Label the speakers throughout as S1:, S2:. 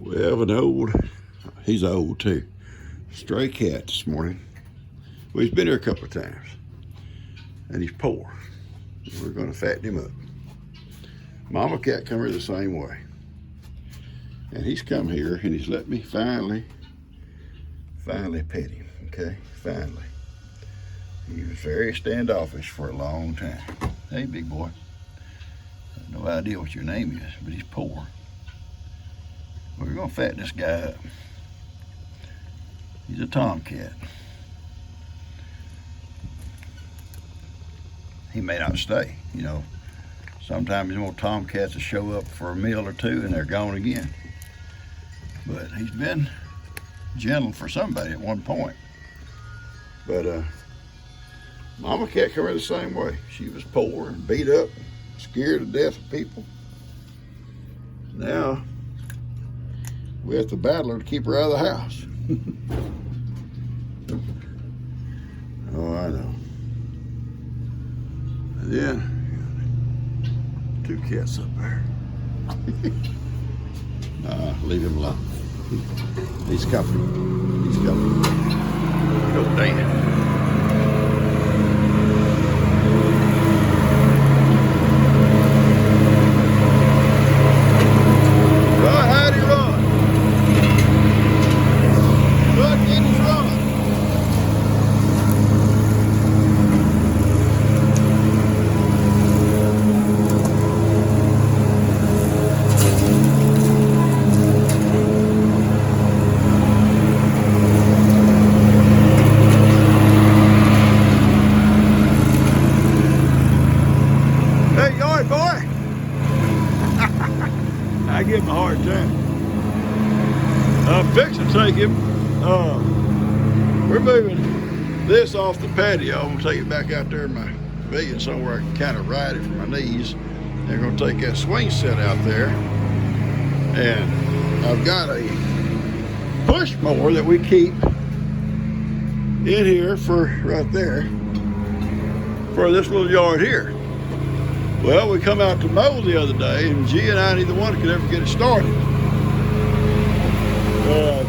S1: We have he's old too, stray cat this morning. Well, he's been here a couple of times, and he's poor. We're gonna fatten him up. Mama cat come here the same way. And he's come here and he's let me finally pet him, okay, finally. He was very standoffish for a long time. Hey, big boy. I have no idea what your name is, but he's poor. We're gonna fatten this guy up. He's a tomcat. He may not stay, you know. Sometimes more tomcats will show up for a meal or two and they're gone again. But he's been gentle for somebody at one point. But Mama cat come here the same way. She was poor and beat up, scared to death of people. Now we have to battle her to keep her out of the house. Oh, I know. And then two cats up there. Nah, leave him alone. He's company. He's company. Oh, damn. I give him a hard time. I'm fixing to take him. We're moving this off the patio. I'm gonna take it back out there in my pavilion somewhere I can kind of ride it from my knees. They're gonna take that swing set out there. And I've got a push mower that we keep in here for right there for this little yard here. Well, we come out to mow the other day, and G and I, neither one could ever get it started.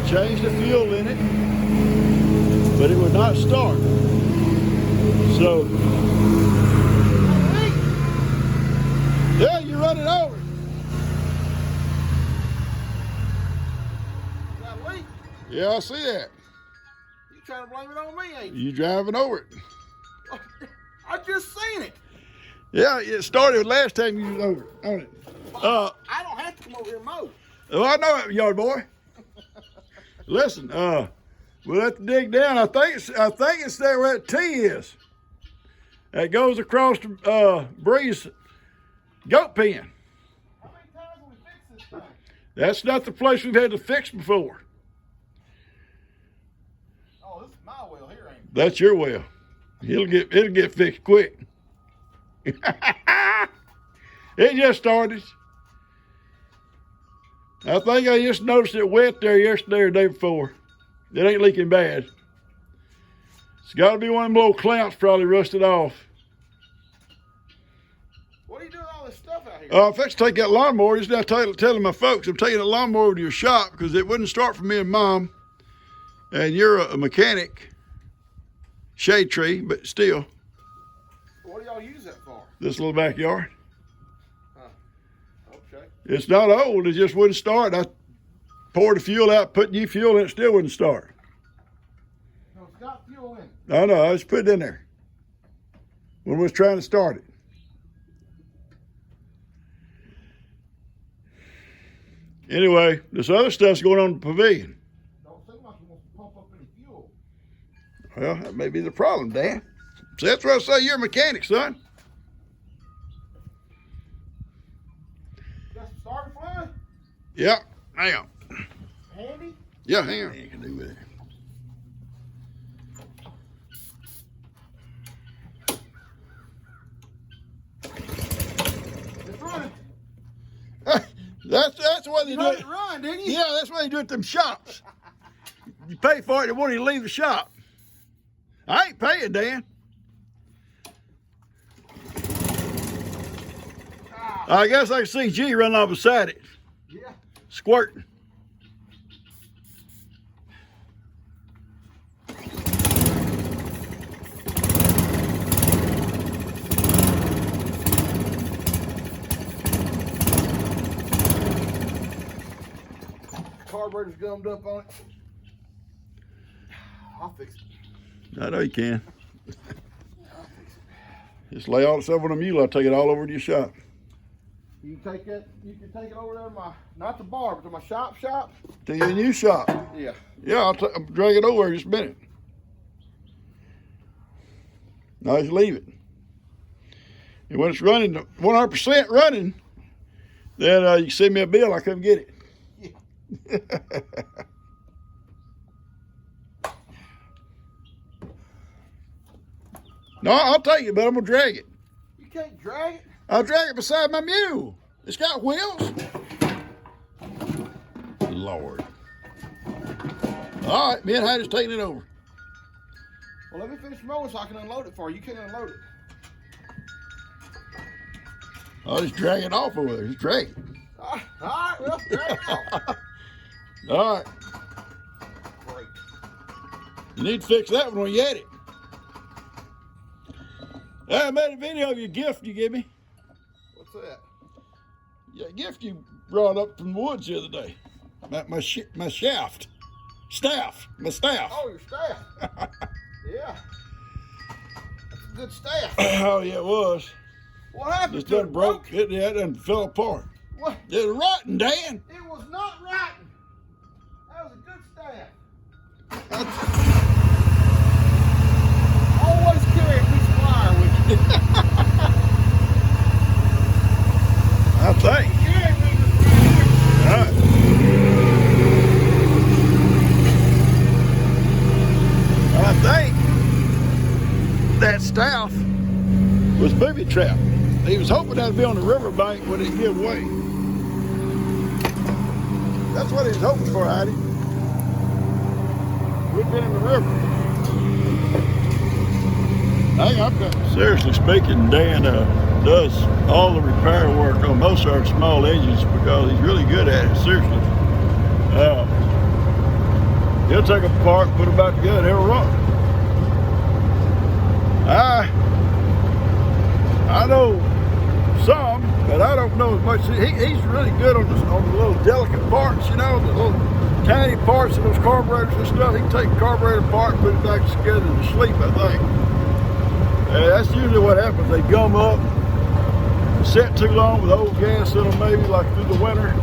S1: Changed the fuel in it, but it would not start. So, yeah, you're running over.
S2: Got a leak?
S1: Yeah, I see that.
S2: You trying to blame it on me, ain't you?
S1: You driving over it.
S2: I just seen it.
S1: Yeah, it started last time you was over on it.
S2: I don't have to come over here and mow.
S1: Oh, I know it, yard boy. Listen, we'll have to dig down. I think it's there where that T is. That goes across the Breeze goat pen.
S2: How many times have we fixed this thing?
S1: That's not the place we've had to fix before.
S2: Oh, this is my well here, ain't it?
S1: That's your well. It'll get fixed quick. It just started. I think I just noticed it wet there yesterday or the day before. It ain't leaking bad. It's got to be one of them little clamps probably rusted off.
S2: What are you doing all this stuff out here?
S1: If I take that lawnmower, just now telling my folks I'm taking the lawnmower over to your shop because it wouldn't start for me and Mom. And you're a mechanic. Shade tree, but still.
S2: What do y'all use that for?
S1: This little backyard.
S2: Okay.
S1: It's not old, it just wouldn't start. I poured the fuel out, put new fuel in, it still wouldn't start.
S2: No, it's got fuel in it.
S1: I know, I just put it in there when we was trying to start it. Anyway, this other stuff's going on in the pavilion.
S2: Don't seem like you want to pump up any fuel.
S1: Well, that may be the problem, Dan. So that's what I say, you're a mechanic, son.
S2: You got some starter fluid?
S1: Yeah, hang on.
S2: Handy?
S1: Yeah, hang on. You can do with it.
S2: It's running.
S1: That's why they
S2: You
S1: do
S2: let
S1: it.
S2: it run, didn't you?
S1: Yeah, that's why they do it at them shops. You pay for it, they want you to leave the shop. I ain't paying, Dan. I guess I can see G running off beside it,
S2: Yeah.
S1: squirting.
S2: carburetor's gummed up on it. I'll fix it.
S1: I know you can. Just lay all the stuff on the mule. I'll take it all over to your shop.
S2: You can take it over there to my, not the bar, but to my shop.
S1: To your new shop.
S2: Yeah.
S1: Yeah, I'll drag it over in just a minute. Now just leave it. And when it's running, 100% running, then you can send me a bill. I come get it.
S2: Yeah.
S1: No, I'll take it, but I'm gonna drag it.
S2: You can't drag it.
S1: I'll drag it beside my mule. It's got wheels. Lord. All right, me and Hattie's taking it over.
S2: Well, let me finish mowing so I can unload it for you. You can't unload it.
S1: I'll just drag it off over there. Just drag it.
S2: All right, well, drag it off.
S1: All right.
S2: Great.
S1: You need to fix that one when you get it. Hey, I made a video of your gift you gave me.
S2: What's that?
S1: Yeah, gift you brought up from the woods the other day. My shaft. My staff.
S2: Oh, your staff. Yeah. That's a good staff.
S1: Oh, yeah, it was.
S2: What happened
S1: Just
S2: to
S1: done
S2: it?
S1: broke. It done fell apart.
S2: What?
S1: It was rotten, Dan.
S2: It was not rotten. That was a good staff. Always carry a piece of wire with you.
S1: I think.
S2: Carry me this
S1: All right. I think that staff was booby trapped. He was hoping that'd be on the riverbank when it give way. That's what he was hoping for, Heidi. We'd been in the river. Seriously speaking, Dan does all the repair work on most of our small engines because he's really good at it. Seriously. He'll take them apart, put them back together, they'll run. I know some, but I don't know as much. He's really good on the little delicate parts, you know, the little tiny parts of those carburetors and stuff. He can take the carburetor apart and put it back together to sleep, I think. That's usually what happens. They gum up, sit too long with old gas in them, maybe like through the winter.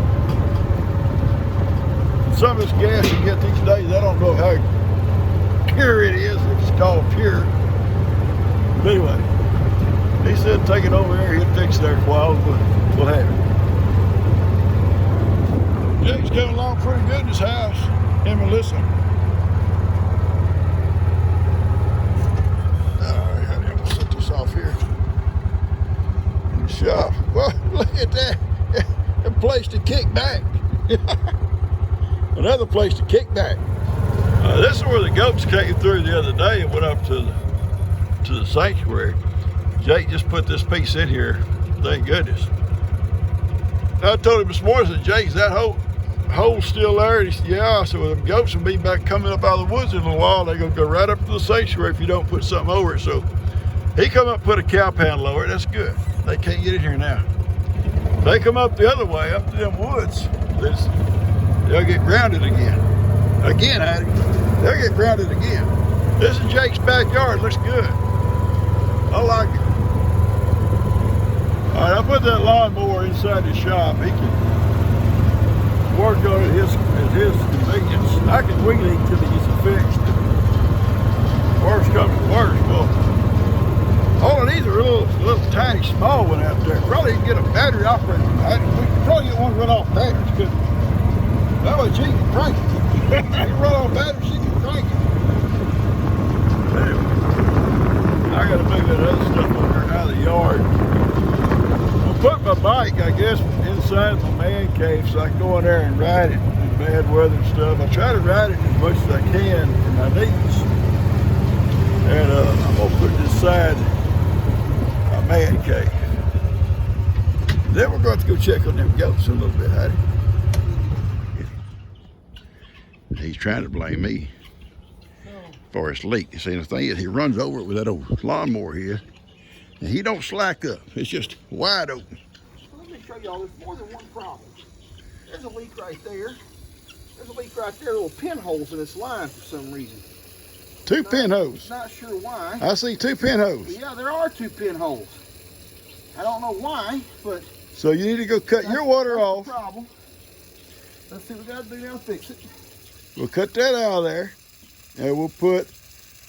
S1: Some of this gas you get these days, I don't know how pure it is, if it's called pure. But anyway, he said take it over here, he'll fix it there for a while, but we'll have it. Jake's coming along pretty good in his house, him and Melissa. Alright, I'm gonna set this off here in the shop. Well, look at that. A place to kick back. Another place to kick back. This is where the goats came through the other day and went up to the sanctuary. Jake just put this piece in here. Thank goodness. I told him this morning, I said, Jake, is that hole still there? And he said, yeah. So the goats will be back coming up out of the woods in a little while. They're going to go right up to the sanctuary if you don't put something over it. So he come up and put a cow panel over it. That's good. They can't get in here now. They come up the other way, up to them woods. They'll get grounded again. Again, Hattie. They'll get grounded again. This is Jake's backyard. Looks good. I like it. All right, I put that lawnmower inside the shop. He can work on it at his convenience. I can wing it until he gets it fixed. Worst comes to worst. Well, all of these are a little tiny, small one out there. Probably can get a battery operated. We can probably get one run off batteries, couldn't we? That way she can crank it. He can run off batteries, she can crank it. Anyway, I gotta move that other stuff over there out of the yard. I'll put my bike, I guess, inside my man cave so I can go in there and ride it in bad weather and stuff. I try to ride it as much as I can for my needs. And I'm gonna put it inside my man cave. Then we're going to go check on them goats a little bit, Hattie. He's trying to blame me for his leak. See, the thing is, he runs over it with that old lawnmower here, and he don't slack up. It's just wide open.
S2: Let me show y'all, there's more than one problem. There's a leak right there. There's a leak right there, little pinholes in this line for some reason.
S1: Two pinholes.
S2: Not sure why.
S1: I see two pinholes.
S2: But yeah, there are two pinholes. I don't know why, but
S1: So you need to go cut your water
S2: that's
S1: off.
S2: the problem. Let's see what we got to do now to fix it.
S1: We'll cut that out of there, and we'll put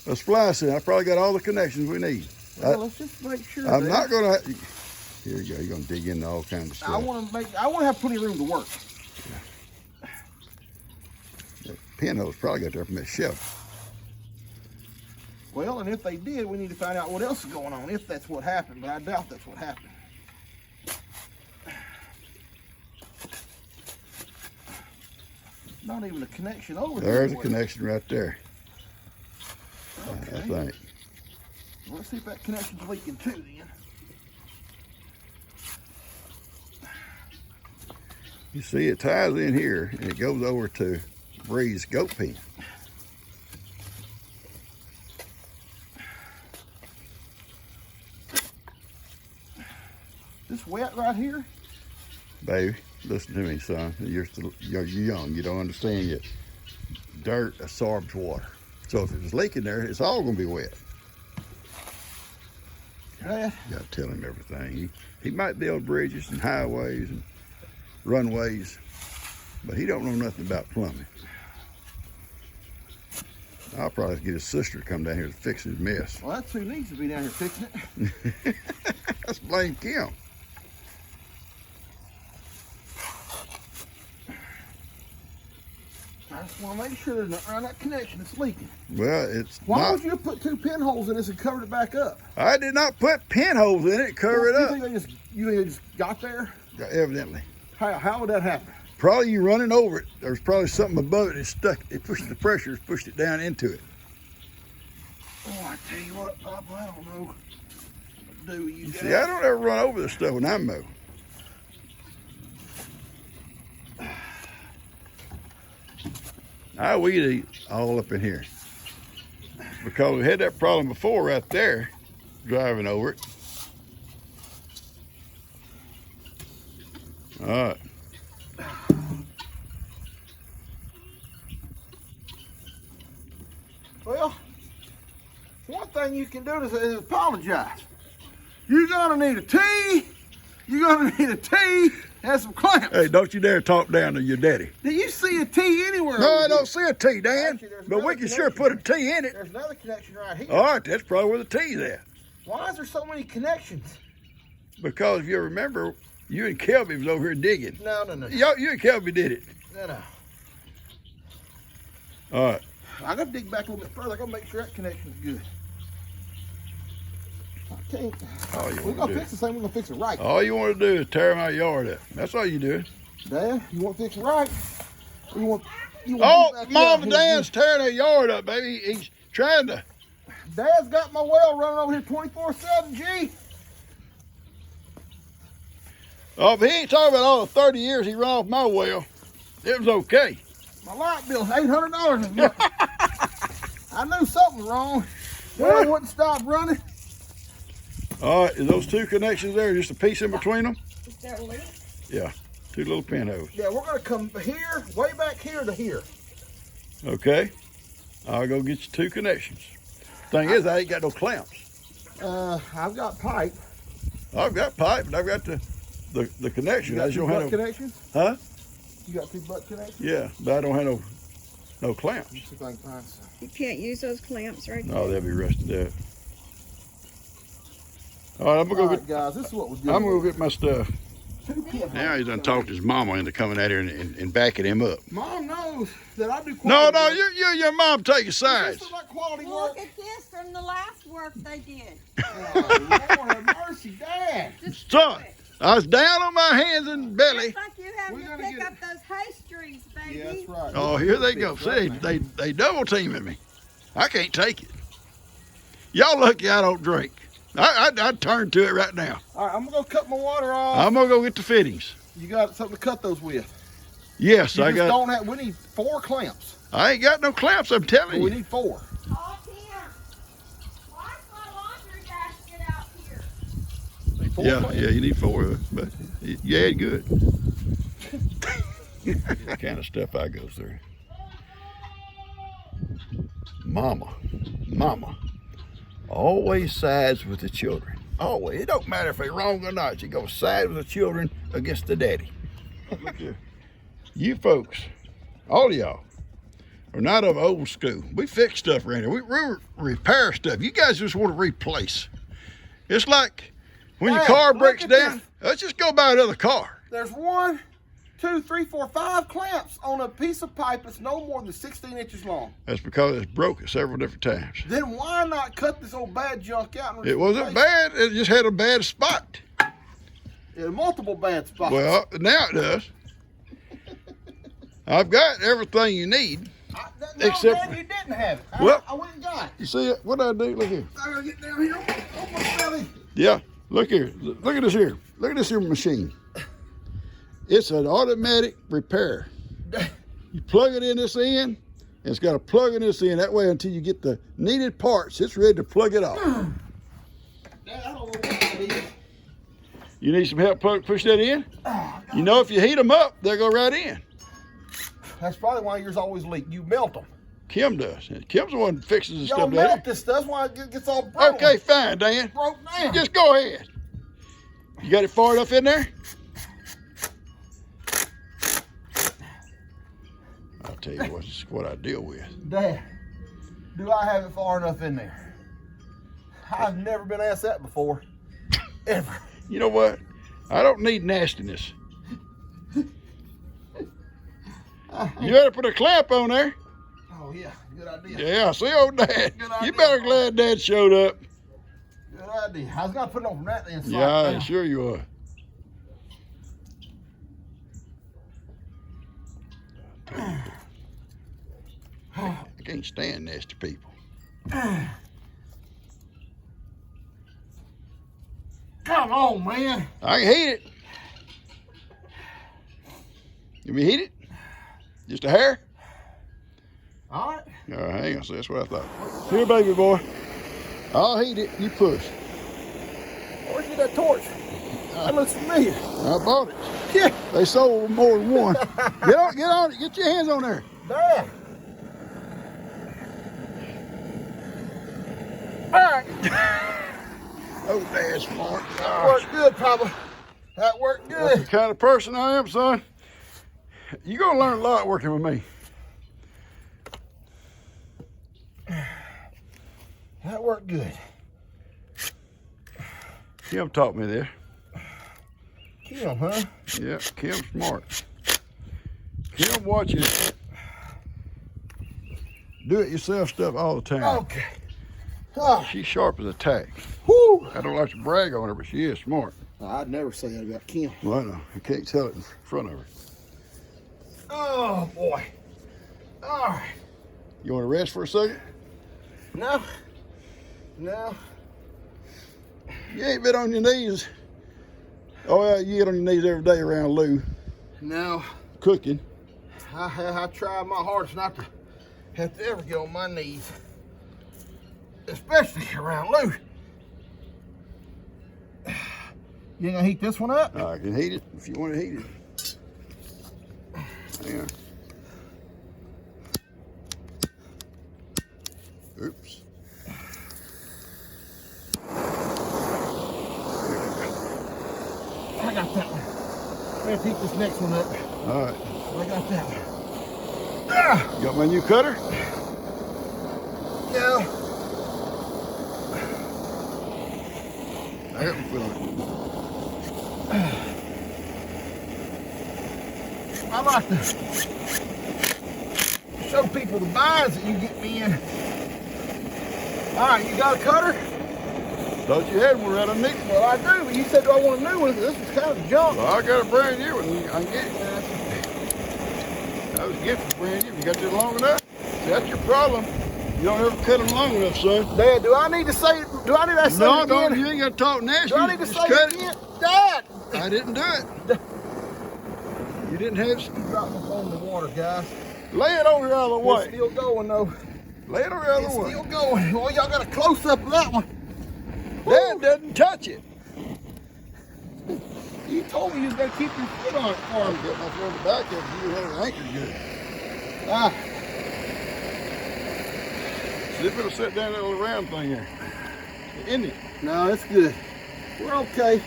S1: a splice in. I probably got all the connections we need.
S2: Well, let's just make sure.
S1: I'm not gonna. Here you go. You're gonna dig into all kinds of stuff.
S2: I want to have plenty of room to work.
S1: That pinhole's probably got there from that shelf.
S2: Well, and if they did, we need to find out what else is going on, if that's what happened, but I doubt that's what happened. Not even a connection over there.
S1: There's a connection right there.
S2: Okay.
S1: I think.
S2: Well, let's see if that connection's leaking too then.
S1: You see, it ties in here, and it goes over to Bree's goat pen.
S2: This wet right here?
S1: Baby, listen to me, son. You're young. You don't understand yet. Dirt absorbs water. So if it's leaking there, it's all going to be wet.
S2: Yeah.
S1: You got to tell him everything. He might build bridges and highways and runways, but he don't know nothing about plumbing. I'll probably get his sister to come down here to fix his mess.
S2: Well, that's who needs to be down here fixing it.
S1: Let's blame Kim.
S2: I just want to make sure there's not around that connection that's leaking.
S1: Well, it's
S2: Why
S1: not.
S2: would you have put two pinholes in this and covered it back up?
S1: I did not put pinholes in it. Cover it
S2: You
S1: up.
S2: think they just got there?
S1: Yeah, evidently.
S2: How would that happen?
S1: Probably you running over it. There's probably something above it. It's stuck. It pushed the pressure. Pushed it down into it.
S2: Oh, I tell you what, Papa, I don't know what to do with you guys.
S1: See, I don't ever run over this stuff when I mow. I weed eat all up in here because we had that problem before right there, driving over it. All right.
S2: Well, one thing you can do is apologize. You're gonna need a T. You're gonna need a T and some clamps.
S1: Hey, don't you dare talk down to your daddy.
S2: Do you see a T anywhere?
S1: No,
S2: over
S1: I don't
S2: here?
S1: see a T, Dan.
S2: Actually, there's
S1: But we
S2: another
S1: can sure put a T in it.
S2: There's another connection right here.
S1: All right, that's probably where the T's at.
S2: Why is there so many connections?
S1: Because if you remember, you and Kelby was over here digging.
S2: No.
S1: You and Kelby did it.
S2: No.
S1: All right.
S2: I gotta dig back a little bit further. I gotta make sure that connection's good. I can't.
S1: All you
S2: We're
S1: want
S2: gonna
S1: to do.
S2: fix the same. We're gonna fix it right.
S1: All you want to do is tear my yard up. That's all you do.
S2: Dad, you want to fix it right? Or you want
S1: Oh,
S2: back
S1: Mom
S2: down
S1: and
S2: here?
S1: Dan's tearing that yard up, baby. He's trying to.
S2: Dad's got my well running over here 24/7. G.
S1: Oh, but he ain't talking about all the 30 years he run off my well. It was okay.
S2: My light bill's $800 a month. I knew something was wrong. Well, I wouldn't stop running.
S1: All right, is those two connections there just a piece in between them?
S3: Is there a leak?
S1: Yeah, two little pinholes.
S2: Yeah, we're gonna come here, way back here to here.
S1: Okay, I'll go get you two connections. Thing is, I ain't got no clamps.
S2: I've got pipe.
S1: I've got pipe, but I've got the connection.
S2: You
S1: I
S2: got
S1: just
S2: two
S1: don't
S2: butt
S1: have no,
S2: connections?
S1: huh?
S2: You got two butt connections?
S1: Yeah, but I don't have no clamps.
S2: Let's see if I can find some.
S3: You can't use those clamps right
S1: No,
S3: there.
S1: they'll be rusted out. All right, I'm gonna
S2: All
S1: go
S2: right, guys, this is what we're
S1: get.
S2: doing.
S1: I'm gonna go get my stuff.
S2: Two pinholes.
S1: Now he's done talked his mama into coming out here and backing him up.
S2: Mom knows that I do quality
S1: No,
S2: work.
S1: you and your mom taking
S2: This
S1: sides.
S2: is like quality
S3: Look
S2: work.
S3: at this from the last work they did.
S2: Oh, Lord have mercy, Dad.
S3: Just
S1: Son,
S3: do it.
S1: I was down on my hands and belly.
S3: It's like you have
S2: We're
S3: to
S2: gonna
S3: pick
S2: get
S3: up those hay streets, baby.
S2: Yeah, that's right.
S1: Oh, here they go.
S2: Fix right
S1: See,
S2: now.
S1: they double teaming me. I can't take it. Y'all lucky I don't drink. I'd turn to it right now.
S2: All right, I'm gonna go cut my water off.
S1: I'm gonna go get the fittings.
S2: You got something to cut those with?
S1: Yes,
S2: You
S1: I
S2: just
S1: got.
S2: don't have. We need 4 clamps.
S1: I ain't got no clamps. I'm telling
S2: We
S1: you.
S2: need 4.
S3: Oh, Tim, why's my laundry basket out here?
S2: Need 4
S1: Yeah,
S2: clamps.
S1: yeah, you need 4 of it, but you had good. The kind of stuff I go through. Mama always sides with the children. Always. It don't matter if they're wrong or not. She goes side with the children against the daddy. Look here. You folks, all of y'all, are not of old school. We fix stuff around here. We repair stuff. You guys just want to replace. It's like when your car breaks down, let's just go buy another car.
S2: There's 1, 2, 3, 4, 5 clamps on a piece of pipe that's no more than 16 inches long.
S1: That's because it's broken several different times.
S2: Then why not cut this old bad junk out? And
S1: It wasn't bad. It just had a bad spot.
S2: It had multiple bad spots.
S1: Well, now it does. I've got everything you need. Except
S2: Dad, you didn't have it.
S1: Well,
S2: I went and got it.
S1: You see it? What I do? Look here.
S2: I gotta get down here on my belly.
S1: Yeah, look here. Look at this here. Look at this here machine. It's an automatic repair. You plug it in this end, and it's got a plug in this end. That way, until you get the needed parts, it's ready to plug it off.
S2: Dad, I don't know what that is.
S1: You need some help push that in? You know, if you heat them up, they'll go right in.
S2: That's probably why yours always leak. You melt them.
S1: Kim does. Kim's the one that fixes the
S2: Y'all
S1: stuff
S2: melt
S1: down
S2: this stuff. That's why it gets all broken.
S1: Okay, fine, Dan.
S2: Broke down.
S1: Just go ahead. You got it far enough in there? I'll tell you what I deal with.
S2: Dad, do I have it far enough in there? I've never been asked that before. Ever.
S1: You know what? I don't need nastiness. You better put a clamp on there.
S2: Oh, yeah. Good idea.
S1: Yeah, see old Dad.
S2: Good idea.
S1: You better glad Dad showed up.
S2: Good idea. I was going to put it on from that inside.
S1: Yeah, sure you are. I can't stand nasty people.
S2: Come on, man.
S1: I can heat it. You me heat it? Just a hair?
S2: All right.
S1: All right, hang on. So that's what I thought. Here, baby boy. I'll heat it. You push.
S2: Where'd you get that torch? That looks familiar.
S1: I bought it.
S2: Yeah.
S1: They sold more than one. Get on it. Get your hands on there.
S2: Dad. All right.
S1: Oh, Dad's smart.
S2: That worked good, Papa. That worked
S1: That's the
S2: good.
S1: kind of person I am, son. You're going to learn a lot working with me.
S2: That worked good.
S1: Kim taught me this.
S2: Kim, huh?
S1: Yeah, Kim's smart. Kim watches do-it-yourself stuff all the time.
S2: Okay. Oh,
S1: She's sharp as a tack.
S2: whew.
S1: I don't like to brag on her, but she is smart.
S2: I'd never say that about Kim.
S1: Well, I know. You can't tell it in front of her.
S2: Oh, boy. All right.
S1: You want to rest for a second?
S2: No. No.
S1: You ain't been on your knees. Oh, yeah, you get on your knees every day around Lou
S2: No.
S1: cooking.
S2: I try my hardest not to have to ever get on my knees. Especially around Lou. You ain't gonna heat this one up?
S1: I can heat it if you want to heat it. Yeah. Oops.
S2: I got that one. I'm gonna heat this next one up.
S1: All right.
S2: I got that one. Ah!
S1: You got my new cutter?
S2: Yeah.
S1: I got my foot on it.
S2: I like to show people the binds that you get me in. All right, you got a cutter?
S1: Thought you had one right underneath it.
S2: Well, I do, but you said, do I want a new one? This is kind of junk.
S1: Well, I got a brand new one. I can get it. I was gifted brand new. You got that long enough? See, that's your problem. You don't ever cut them long enough, son.
S2: Dad, do I need to say, do I need to say
S1: No,
S2: it again?
S1: don't. You ain't got to talk nasty.
S2: Do I need to
S1: Just
S2: say
S1: cut
S2: it again? Dad!
S1: I didn't do it. You didn't have to.
S2: Drop my phone in the water, guys.
S1: Lay it over here out of the
S2: It's
S1: way.
S2: still going, though.
S1: Lay it over here out of
S2: It's
S1: the way.
S2: still going. Well, y'all got a close-up of that one.
S1: Dad doesn't touch it.
S2: You told me you was gonna keep your foot on it for
S1: I'm
S2: me.
S1: getting my foot on the back of it. You have it anchored good.
S2: Ah,
S1: See if it'll sit down that little round thing there. Isn't it?
S2: no, it's good. We're okay.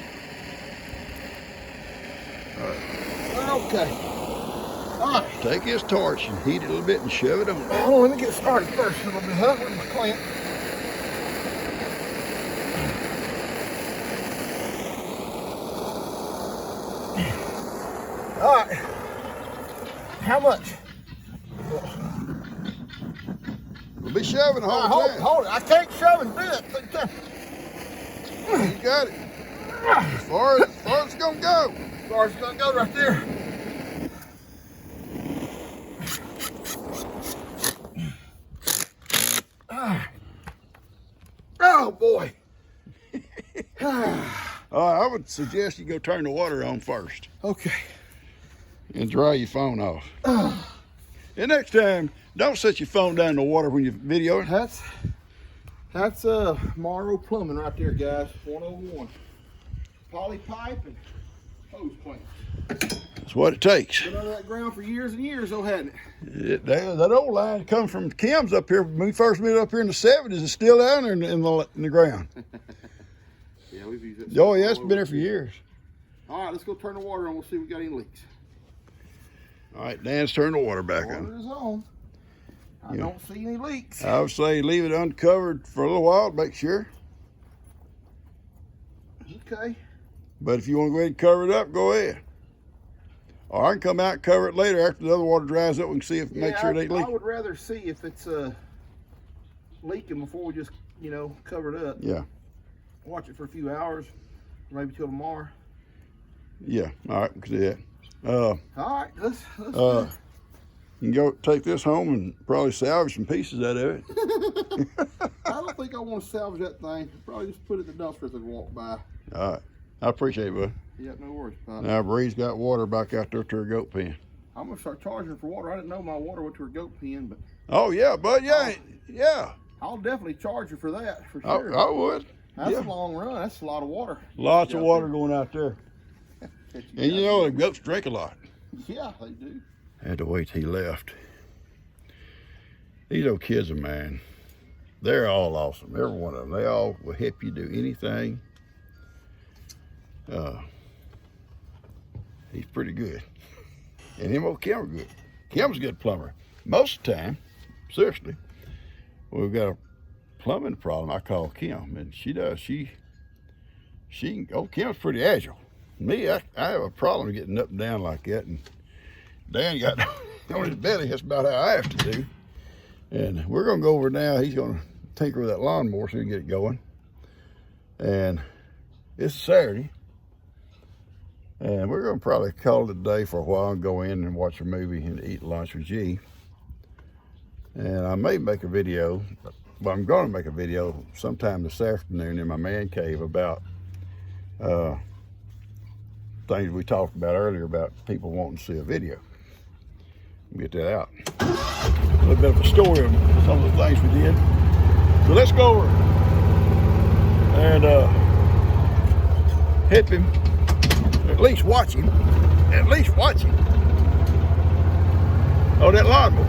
S1: All right.
S2: We're okay. All right.
S1: Take his torch and heat it a little bit and shove it on.
S2: Hold on, let me get started first a little bit, huh? Where's my clamp? All right. How much?
S1: We'll be shoving the whole
S2: Hold
S1: time.
S2: it, hold it. I can't shove and do it.
S1: You got it. As far as it's gonna go.
S2: As far as it's gonna go right there. Oh boy.
S1: I would suggest you go turn the water on first
S2: Okay.
S1: and dry your phone off. And next time, don't set your phone down in the water when you're videoing.
S2: That's Morrow Plumbing right there, guys. 101. Poly pipe and hose clamp.
S1: That's what it takes.
S2: Been under that ground for years and years, though, hadn't it?
S1: That old line comes from Kim's up here. When we first moved up here in the 70s, it's still down there in the ground.
S2: Yeah, we've used it.
S1: Oh, yeah, it's been there for years.
S2: All right, let's go turn the water on. We'll see if we got any leaks.
S1: All right, Dan's turned the water back on.
S2: Water is on. I don't see any leaks.
S1: I would say leave it uncovered for a little while to make sure.
S2: Okay.
S1: But if you want to go ahead and cover it up, go ahead. Or I can come out and cover it later after the other water dries up. We can see if make sure it ain't
S2: I
S1: leaking.
S2: would rather see if it's leaking before we just, cover it up.
S1: Yeah,
S2: Watch it for a few hours, maybe till tomorrow.
S1: yeah. All right, we can do that.
S2: All right, let's do it.
S1: You can go take this home and probably salvage some pieces out of it.
S2: I don't think I want to salvage that thing. Probably just put it in the dumpster as I walk by.
S1: All right, I appreciate it, bud.
S2: Yeah, no worries about it.
S1: Now Bree's got water back out there to her goat pen.
S2: I'm gonna start charging her for water. I didn't know my water went to her goat pen, but
S1: Oh yeah, bud. Yeah, yeah.
S2: I'll definitely charge her for that for
S1: I,
S2: sure.
S1: I would.
S2: That's
S1: yeah.
S2: a long run. That's a lot of water.
S1: Lots of
S2: Yeah,
S1: water going out there, and you know the goats drink a lot.
S2: Yeah, they do.
S1: I had to wait till he left. These old kids are man. They're all awesome. Every one of them. They all will help you do anything. He's pretty good. And him old Kim are good. Kim's a good plumber. Most of the time, seriously, when we've got a plumbing problem, I call Kim, and she does. Old Kim's pretty agile. Me, I have a problem getting up and down like that, and Dan got on his belly. That's about how I have to do. And we're gonna go over now. He's gonna tinker with that lawnmower so we can get it going. And it's Saturday. And we're gonna probably call it a day for a while and go in and watch a movie and eat lunch with G. And I may make a video, well, I'm gonna make a video sometime this afternoon in my man cave about things we talked about earlier about people wanting to see a video. Get that out. A little bit of a story of some of the things we did. So let's go over and help him, at least watch him, on that lawnmower.